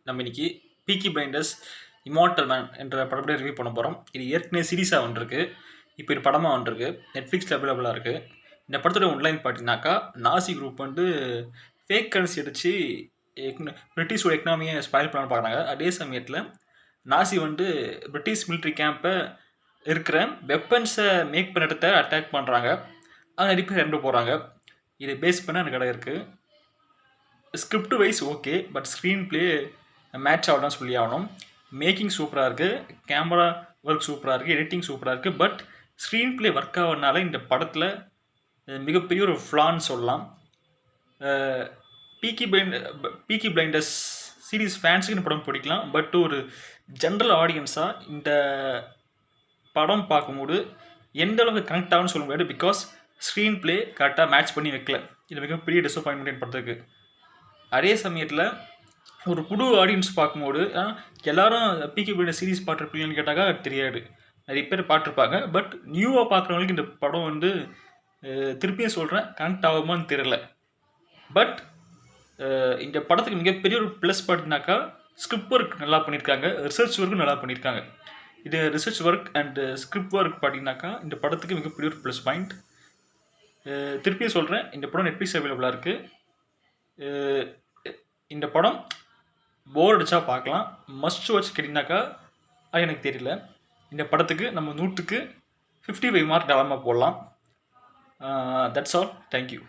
நம்ம இன்னைக்கு பீக்கி blinders immortal man என்ற படப்படியை ரிவ்யூ பண்ண போகிறோம். இது ஏற்கனவே சீரீஸாக வந்துருக்கு, இப்போ இது படமாக வந்துருக்கு, நெட்ஃப்ளிக்ஸில் அவைலபிளாக இருக்குது. இந்த படத்தோட ஒன்லைன் பார்த்தீங்கன்னாக்கா, நாசி குரூப் வந்து ஃபேக் கரன்சி அடித்து பிரிட்டிஷோட எக்கனாமியை ஸ்பாயில் பண்ண பார்க்குறாங்க. அதே சமயத்தில் நாசி வந்து பிரிட்டிஷ் மிலிட்ரி கேம்பை இருக்கிற வெப்பன்ஸை மேக் பண்ண இடத்த அட்டாக் பண்ணுறாங்க. அங்கே நிறைய பேர் இறந்து போகிறாங்க. இதை பேஸ் பண்ண அந்த கடை இருக்குது. Script wise okay, but screen play match ஆகலாம் சொல்லி ஆகணும். மேக்கிங் சூப்பராக இருக்குது, கேமரா ஒர்க் சூப்பராக இருக்குது, எடிட்டிங் சூப்பராக இருக்குது. பட் ஸ்க்ரீன் பிளே ஒர்க் ஆகிறதுனால இந்த படத்தில் மிகப்பெரிய ஒரு ஃப்ளான்னு சொல்லலாம். பீக்கி பிளைண்டர்ஸ் சீரீஸ் ஃபேன்ஸுக்கு இந்த படம் பிடிக்கலாம். பட் ஒரு ஜென்ரல் ஆடியன்ஸாக இந்த படம் பார்க்கும்போது எந்த அளவுக்கு கனெக்ட் ஆகும்னு சொல்ல முடியாது. பிகாஸ் ஸ்க்ரீன் பிளே கரெக்டாக மேட்ச் பண்ணி வைக்கல. இது மிகப்பெரிய டிசப்பாயின்மெண்ட் படத்துக்கு. அதே சமயத்தில் ஒரு புது ஆடியன்ஸ் பார்க்கும்போது எல்லாரும் பீக்கி பிளைண்டர்ஸ் சீரீஸ் பார்த்துருப்பீங்கன்னு கேட்டாக்கா தெரியாது. நிறைய பேர் பார்த்துருப்பாங்க. பட் நியூவாக பார்க்குறவங்களுக்கு இந்த படம் வந்து திருப்பியும் சொல்கிறேன், கனெக்ட் ஆகுமான்னு தெரியல. பட் இந்த படத்துக்கு மிகப்பெரிய ஒரு ப்ளஸ் பார்த்தீங்கன்னாக்கா, ஸ்கிரிப்ட் ஒர்க் நல்லா பண்ணியிருக்காங்க, ரிசர்ச் ஒர்க்கும் நல்லா பண்ணியிருக்காங்க. இது research work and script work பார்த்தீங்கன்னாக்கா இந்த படத்துக்கு மிகப்பெரிய ஒரு ப்ளஸ் பாயிண்ட். திருப்பியும் சொல்கிறேன், இந்த படம் நெட்ஃப்ளிக்ஸ் அவைலபிளாக இருக்குது. இந்த படம் போர் அடித்தா பார்க்கலாம், மஸ்ட் வாட்ச் கேட்டிங்கனாக்கா அது எனக்கு தெரியல. இந்த படத்துக்கு நம்ம 100க்கு 55 மார்க் தாராளமாக போடலாம். That's all. தேங்க்யூ.